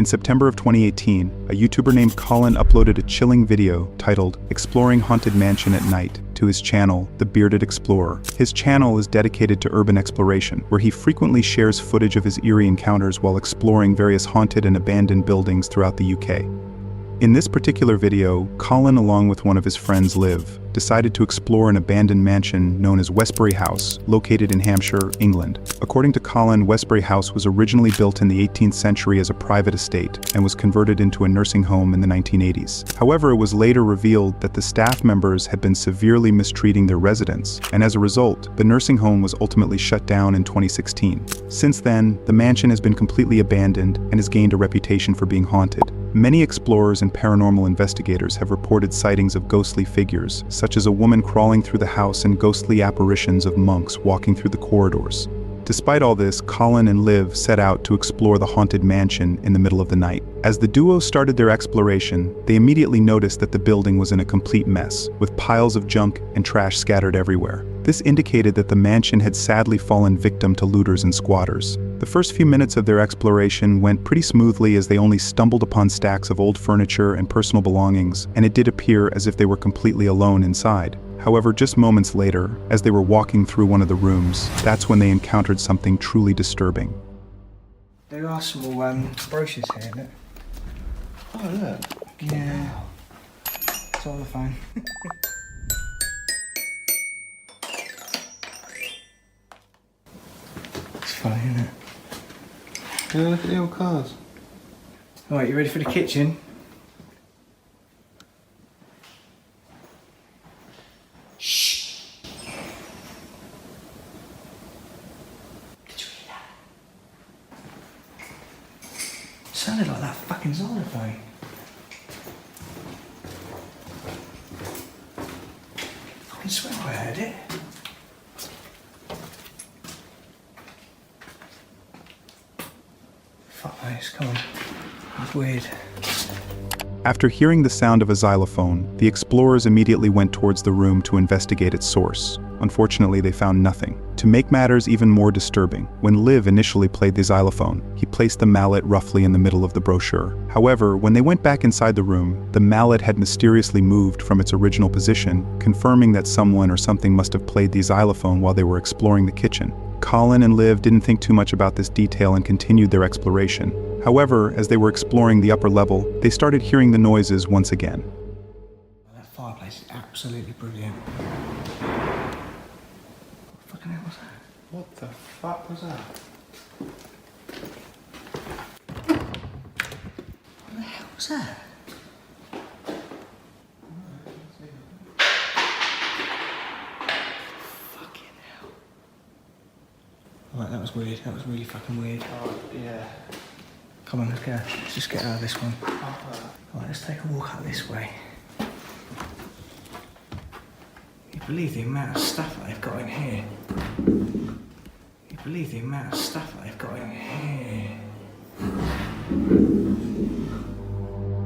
In September of 2018, a YouTuber named Colin uploaded a chilling video titled Exploring Haunted Mansion at Night to his channel, The Bearded Explorer. His channel is dedicated to urban exploration, where he frequently shares footage of his eerie encounters while exploring various haunted and abandoned buildings throughout the UK. In this particular video, Colin, along with one of his friends, Liv, decided to explore an abandoned mansion known as Westbury House, located in Hampshire, England. According to Colin, Westbury House was originally built in the 18th century as a private estate and was converted into a nursing home in the 1980s. However, it was later revealed that the staff members had been severely mistreating their residents, and as a result, the nursing home was ultimately shut down in 2016. Since then, the mansion has been completely abandoned and has gained a reputation for being haunted. Many explorers and paranormal investigators have reported sightings of ghostly figures, such as a woman crawling through the house and ghostly apparitions of monks walking through the corridors. Despite all this, Colin and Liv set out to explore the haunted mansion in the middle of the night. As the duo started their exploration, they immediately noticed that the building was in a complete mess, with piles of junk and trash scattered everywhere. This indicated that the mansion had sadly fallen victim to looters and squatters. The first few minutes of their exploration went pretty smoothly as they only stumbled upon stacks of old furniture and personal belongings, and it did appear as if they were completely alone inside. However, just moments later, as they were walking through one of the rooms, that's when they encountered something truly disturbing. There are small brochures here, look. Oh, look. Yeah. It's all the phone. It's funny, isn't it? Yeah, look at the old cars. Alright, you ready for the kitchen? Shh! Did you hear that? Sounded like that fucking xylophone. I can swear I heard it. Fuck this, come on. It's weird. After hearing the sound of a xylophone, the explorers immediately went towards the room to investigate its source. Unfortunately, they found nothing. To make matters even more disturbing, when Liv initially played the xylophone, he placed the mallet roughly in the middle of the brochure. However, when they went back inside the room, the mallet had mysteriously moved from its original position, confirming that someone or something must have played the xylophone while they were exploring the kitchen. Colin and Liv didn't think too much about this detail and continued their exploration. However, as they were exploring the upper level, they started hearing the noises once again. That fireplace is absolutely brilliant. What the fucking hell was that? What the fuck was that? What the hell was that? Fucking hell. Alright, that was weird. That was really fucking weird. Oh, yeah. Come on, let's go. Let's just get out of this one. Alright, let's take a walk up this way. You believe the amount of stuff that they've got in here? You believe the amount of stuff that they've got in here?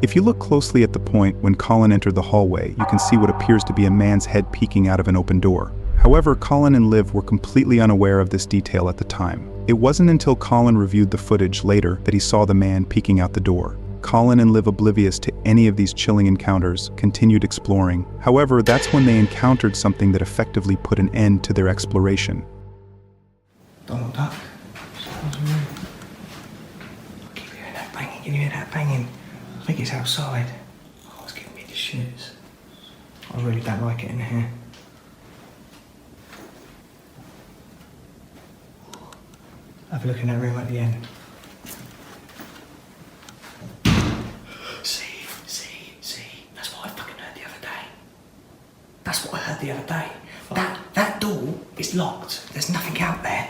If you look closely at the point when Colin entered the hallway, you can see what appears to be a man's head peeking out of an open door. However, Colin and Liv were completely unaware of this detail at the time. It wasn't until Colin reviewed the footage later that he saw the man peeking out the door. Colin and Liv, oblivious to any of these chilling encounters, continued exploring. However, that's when they encountered something that effectively put an end to their exploration. Donald Duck. Sounds weird. I keep hearing that banging. Can you hear that banging? I think it's outside. Oh, it's giving me the shits. I really don't like it in here. Have a look in that room at the end. See. That's what I fucking heard the other day. That's what I heard the other day. That door is locked. There's nothing out there.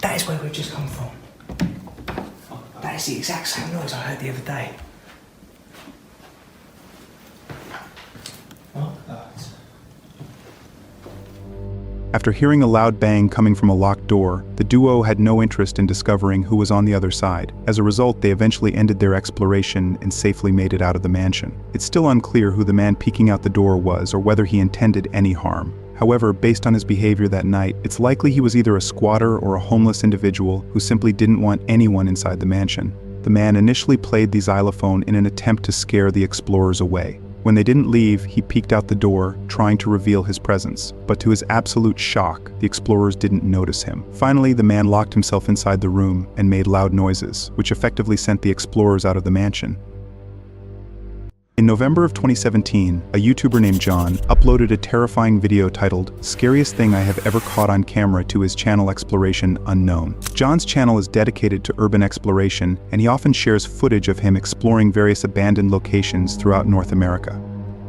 That is where we've just come from. That is the exact same noise I heard the other day. What that? After hearing a loud bang coming from a locked door, the duo had no interest in discovering who was on the other side. As a result, they eventually ended their exploration and safely made it out of the mansion. It's still unclear who the man peeking out the door was or whether he intended any harm. However, based on his behavior that night, it's likely he was either a squatter or a homeless individual who simply didn't want anyone inside the mansion. The man initially played the xylophone in an attempt to scare the explorers away. When they didn't leave, he peeked out the door, trying to reveal his presence. But to his absolute shock, the explorers didn't notice him. Finally, the man locked himself inside the room and made loud noises, which effectively sent the explorers out of the mansion. In November of 2017, a YouTuber named John uploaded a terrifying video titled "Scariest Thing I Have Ever Caught on Camera" to his channel Exploration Unknown. John's channel is dedicated to urban exploration, and he often shares footage of him exploring various abandoned locations throughout North America.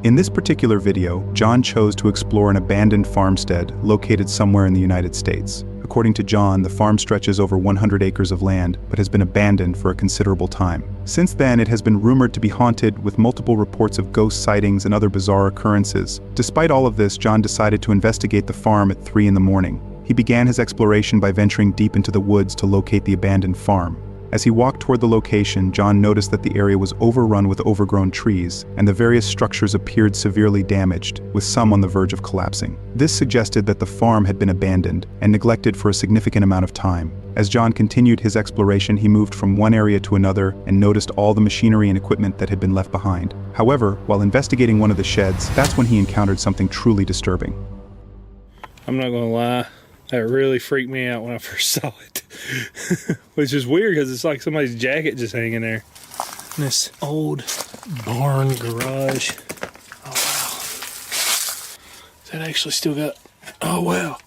In this particular video, John chose to explore an abandoned farmstead located somewhere in the United States. According to John, the farm stretches over 100 acres of land, but has been abandoned for a considerable time. Since then, it has been rumored to be haunted, with multiple reports of ghost sightings and other bizarre occurrences. Despite all of this, John decided to investigate the farm at 3 in the morning. He began his exploration by venturing deep into the woods to locate the abandoned farm. As he walked toward the location, John noticed that the area was overrun with overgrown trees, and the various structures appeared severely damaged, with some on the verge of collapsing. This suggested that the farm had been abandoned and neglected for a significant amount of time. As John continued his exploration, he moved from one area to another and noticed all the machinery and equipment that had been left behind. However, while investigating one of the sheds, that's when he encountered something truly disturbing. I'm not gonna lie, that really freaked me out when I first saw it. Which is weird because it's like somebody's jacket just hanging there. And this old barn garage. Oh wow. That actually still got, oh wow.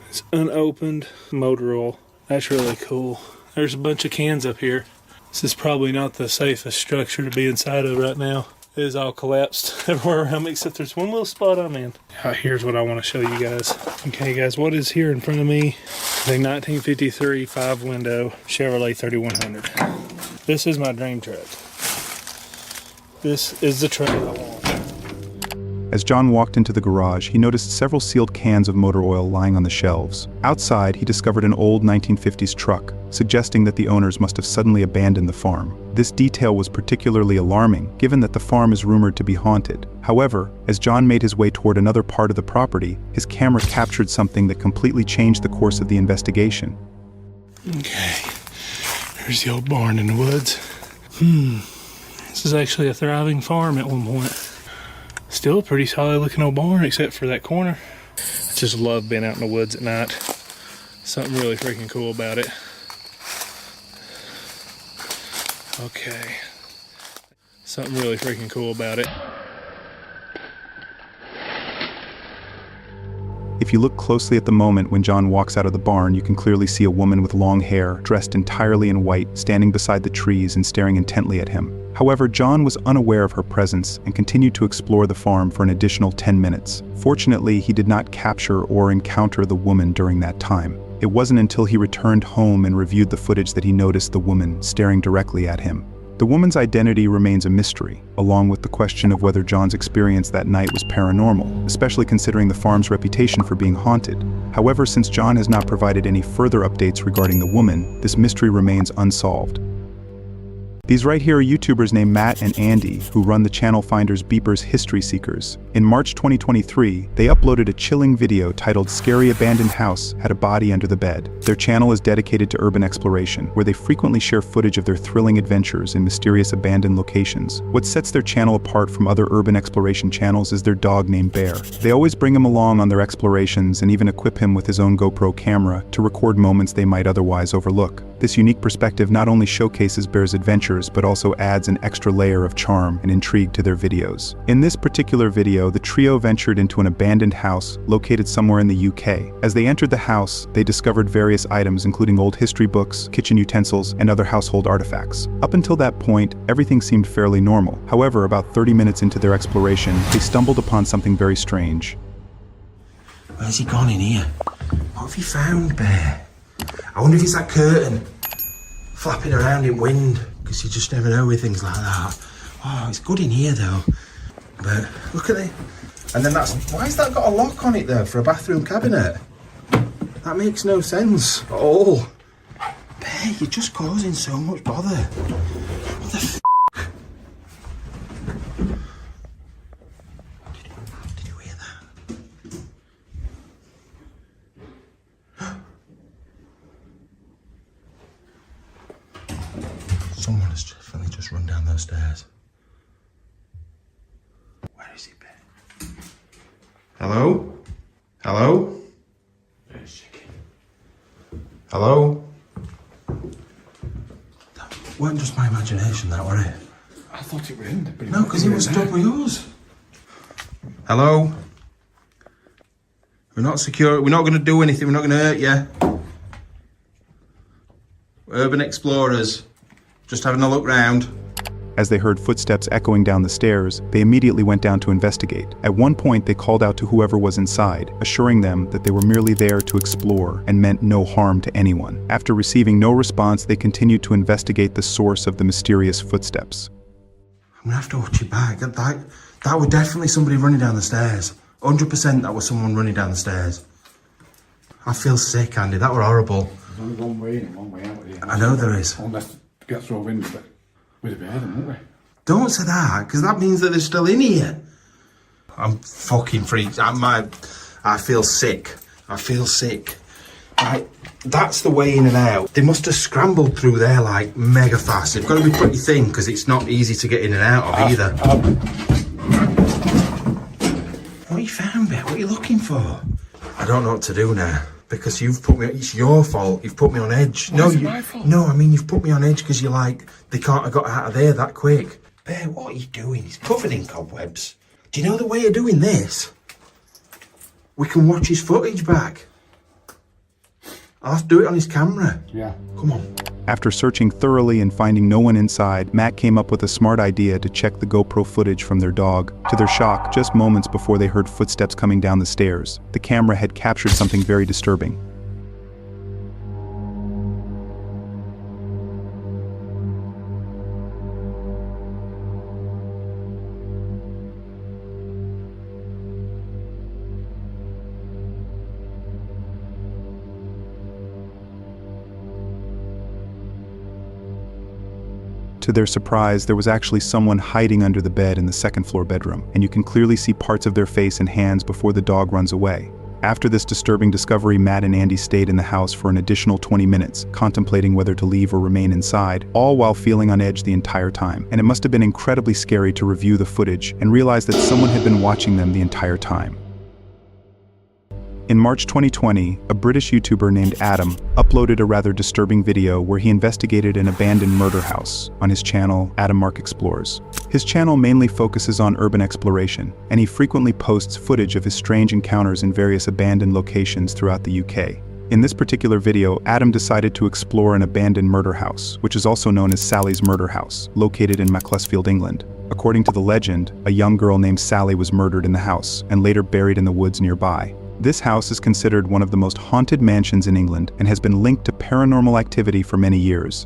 It's unopened motor oil. That's really cool. There's a bunch of cans up here. This is probably not the safest structure to be inside of right now. It is all collapsed everywhere around me, except there's one little spot I'm in. Here's what I want to show you guys. Okay guys, what is here in front of me? The 1953 5-window Chevrolet 3100. This is my dream truck. This is the truck I want. As John walked into the garage, he noticed several sealed cans of motor oil lying on the shelves. Outside, he discovered an old 1950s truck, suggesting that the owners must have suddenly abandoned the farm. This detail was particularly alarming, given that the farm is rumored to be haunted. However, as John made his way toward another part of the property, his camera captured something that completely changed the course of the investigation. Okay, there's the old barn in the woods. This is actually a thriving farm at one point. Still a pretty solid looking old barn, except for that corner. I just love being out in the woods at night. Something really freaking cool about it. Okay. Something really freaking cool about it. If you look closely at the moment when John walks out of the barn, you can clearly see a woman with long hair, dressed entirely in white, standing beside the trees and staring intently at him. However, John was unaware of her presence and continued to explore the farm for an additional 10 minutes. Fortunately, he did not capture or encounter the woman during that time. It wasn't until he returned home and reviewed the footage that he noticed the woman staring directly at him. The woman's identity remains a mystery, along with the question of whether John's experience that night was paranormal, especially considering the farm's reputation for being haunted. However, since John has not provided any further updates regarding the woman, this mystery remains unsolved. These right here are YouTubers named Matt and Andy, who run the channel Finders Beepers History Seekers. In March 2023, they uploaded a chilling video titled "Scary Abandoned House Had a Body Under the Bed." Their channel is dedicated to urban exploration, where they frequently share footage of their thrilling adventures in mysterious abandoned locations. What sets their channel apart from other urban exploration channels is their dog named Bear. They always bring him along on their explorations and even equip him with his own GoPro camera to record moments they might otherwise overlook. This unique perspective not only showcases Bear's adventures, but also adds an extra layer of charm and intrigue to their videos. In this particular video, the trio ventured into an abandoned house located somewhere in the UK. As they entered the house, they discovered various items including old history books, kitchen utensils, and other household artifacts. Up until that point, everything seemed fairly normal. However, about 30 minutes into their exploration, they stumbled upon something very strange. Where's he gone in here? What have you found, Bear? I wonder if it's that curtain flapping around in wind, because you just never know with things like that. Oh, it's good in here though. But look at it. And then why has that got a lock on it though for a bathroom cabinet? That makes no sense at all. Bear, you're just causing so much bother. What the f***? Did you hear that? Someone has definitely just run down those stairs. Where is he, Ben? Hello? Hello? It's chicken. Hello? That weren't just my imagination, that were it? I thought it was him. But No, because he was stood with us. Hello? We're not secure. We're not going to do anything. We're not going to hurt you. Urban Explorers. Just having a look round. As they heard footsteps echoing down the stairs, they immediately went down to investigate. At one point, they called out to whoever was inside, assuring them that they were merely there to explore and meant no harm to anyone. After receiving no response, they continued to investigate the source of the mysterious footsteps. I'm going to have to watch your back. That was definitely somebody running down the stairs. 100% that was someone running down the stairs. I feel sick, Andy. That were horrible. There's only one way in and one way out here. I know there is. Unless it gets through a window, but we'd have heard them, wouldn't we? Don't say that, because that means that they're still in here. I'm fucking freaked. I feel sick. I feel sick. Right, that's the way in and out. They must have scrambled through there like mega fast. They've got to be pretty thin because it's not easy to get in and out of either. What you found, Ben? What are you looking for? I don't know what to do now because you've put me. It's your fault. You've put me on edge. Why is it my fault? No, I mean you've put me on edge because you're like they can't have got out of there that quick. Ben, what are you doing? He's covered in cobwebs. Do you know the way of doing this? We can watch his footage back. I'll have to do it on his camera. Yeah. Come on. After searching thoroughly and finding no one inside, Matt came up with a smart idea to check the GoPro footage from their dog. To their shock, just moments before they heard footsteps coming down the stairs, the camera had captured something very disturbing. To their surprise, there was actually someone hiding under the bed in the second-floor bedroom, and you can clearly see parts of their face and hands before the dog runs away. After this disturbing discovery, Matt and Andy stayed in the house for an additional 20 minutes, contemplating whether to leave or remain inside, all while feeling on edge the entire time. And it must have been incredibly scary to review the footage and realize that someone had been watching them the entire time. In March 2020, a British YouTuber named Adam uploaded a rather disturbing video where he investigated an abandoned murder house on his channel, Adam Mark Explores. His channel mainly focuses on urban exploration, and he frequently posts footage of his strange encounters in various abandoned locations throughout the UK. In this particular video, Adam decided to explore an abandoned murder house, which is also known as Sally's Murder House, located in Macclesfield, England. According to the legend, a young girl named Sally was murdered in the house and later buried in the woods nearby. This house is considered one of the most haunted mansions in England and has been linked to paranormal activity for many years.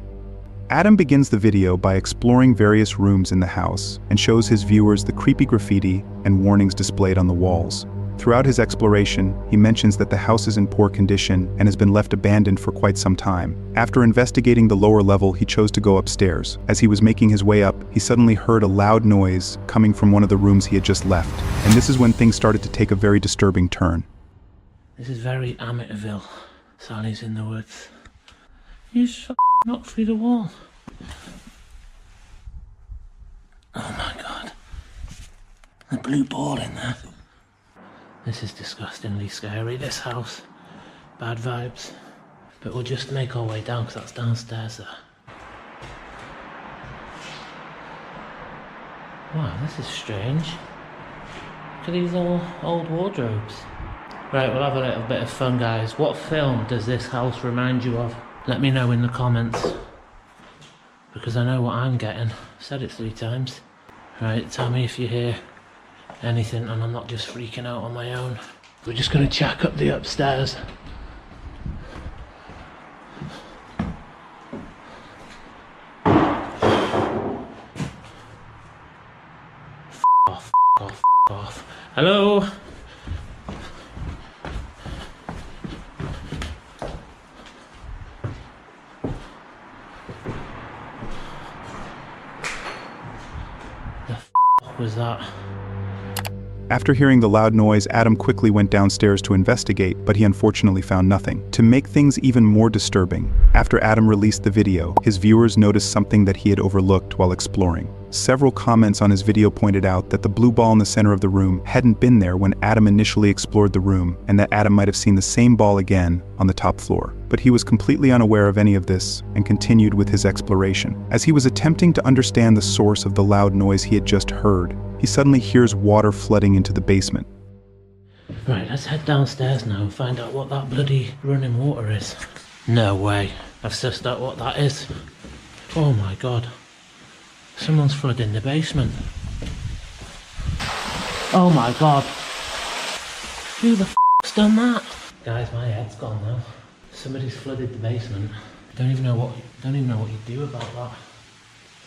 Adam begins the video by exploring various rooms in the house and shows his viewers the creepy graffiti and warnings displayed on the walls. Throughout his exploration, he mentions that the house is in poor condition and has been left abandoned for quite some time. After investigating the lower level, he chose to go upstairs. As he was making his way up, he suddenly heard a loud noise coming from one of the rooms he had just left. And this is when things started to take a very disturbing turn. This is very Amityville. Sally's in the woods. You just knocked through the wall. Oh my god. The blue ball in there. This is disgustingly scary, this house. Bad vibes. But we'll just make our way down because that's downstairs there. Wow, this is strange. Look at these old wardrobes. Right, we'll have a little bit of fun, guys. What film does this house remind you of? Let me know in the comments. Because I know what I'm getting. I've said it 3 times. Right, tell me if you hear anything and I'm not just freaking out on my own. We're just going to check up the upstairs. F off. Hello? Was that? After hearing the loud noise, Adam quickly went downstairs to investigate, but he unfortunately found nothing. To make things even more disturbing, after Adam released the video, his viewers noticed something that he had overlooked while exploring. Several comments on his video pointed out that the blue ball in the center of the room hadn't been there when Adam initially explored the room, and that Adam might have seen the same ball again on the top floor. But he was completely unaware of any of this and continued with his exploration. As he was attempting to understand the source of the loud noise he had just heard, he suddenly hears water flooding into the basement. Right, let's head downstairs now and find out what that bloody running water is. No way. I've sussed out what that is. Oh my god. Someone's flooding the basement. Oh my god. Who the f***'s done that? Guys, my head's gone now. Somebody's flooded the basement. Don't even know what you do about that.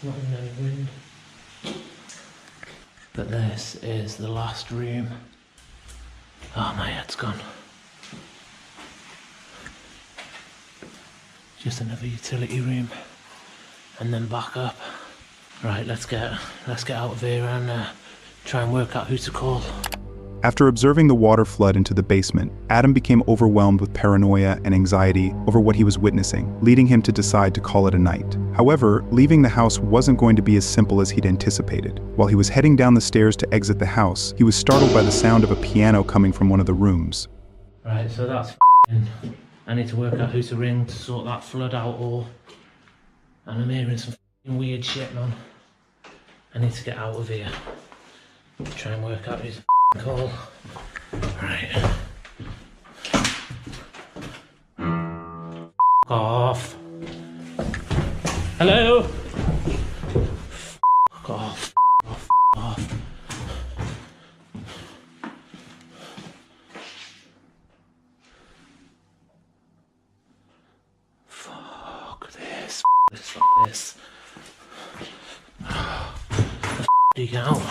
There's not even any wind. But this is the last room. Oh, my head's gone. Just another utility room. And then back up. Right, let's get out of here and try and work out who to call. After observing the water flood into the basement, Adam became overwhelmed with paranoia and anxiety over what he was witnessing, leading him to decide to call it a night. However, leaving the house wasn't going to be as simple as he'd anticipated. While he was heading down the stairs to exit the house, he was startled by the sound of a piano coming from one of the rooms. Right, so that's I need to work out who to ring to sort that flood out, and I'm hearing some weird shit, man. I need to get out of here. Try and work out who's call. Right. Off. Hello? Off. Off. Fuck this. Fuck this. Do you get out?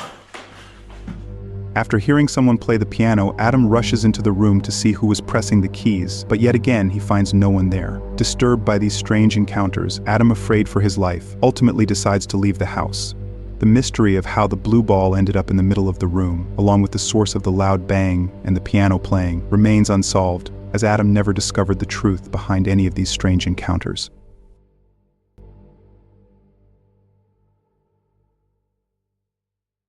After hearing someone play the piano, Adam rushes into the room to see who was pressing the keys, but yet again he finds no one there. Disturbed by these strange encounters, Adam, afraid for his life, ultimately decides to leave the house. The mystery of how the blue ball ended up in the middle of the room, along with the source of the loud bang and the piano playing, remains unsolved, as Adam never discovered the truth behind any of these strange encounters.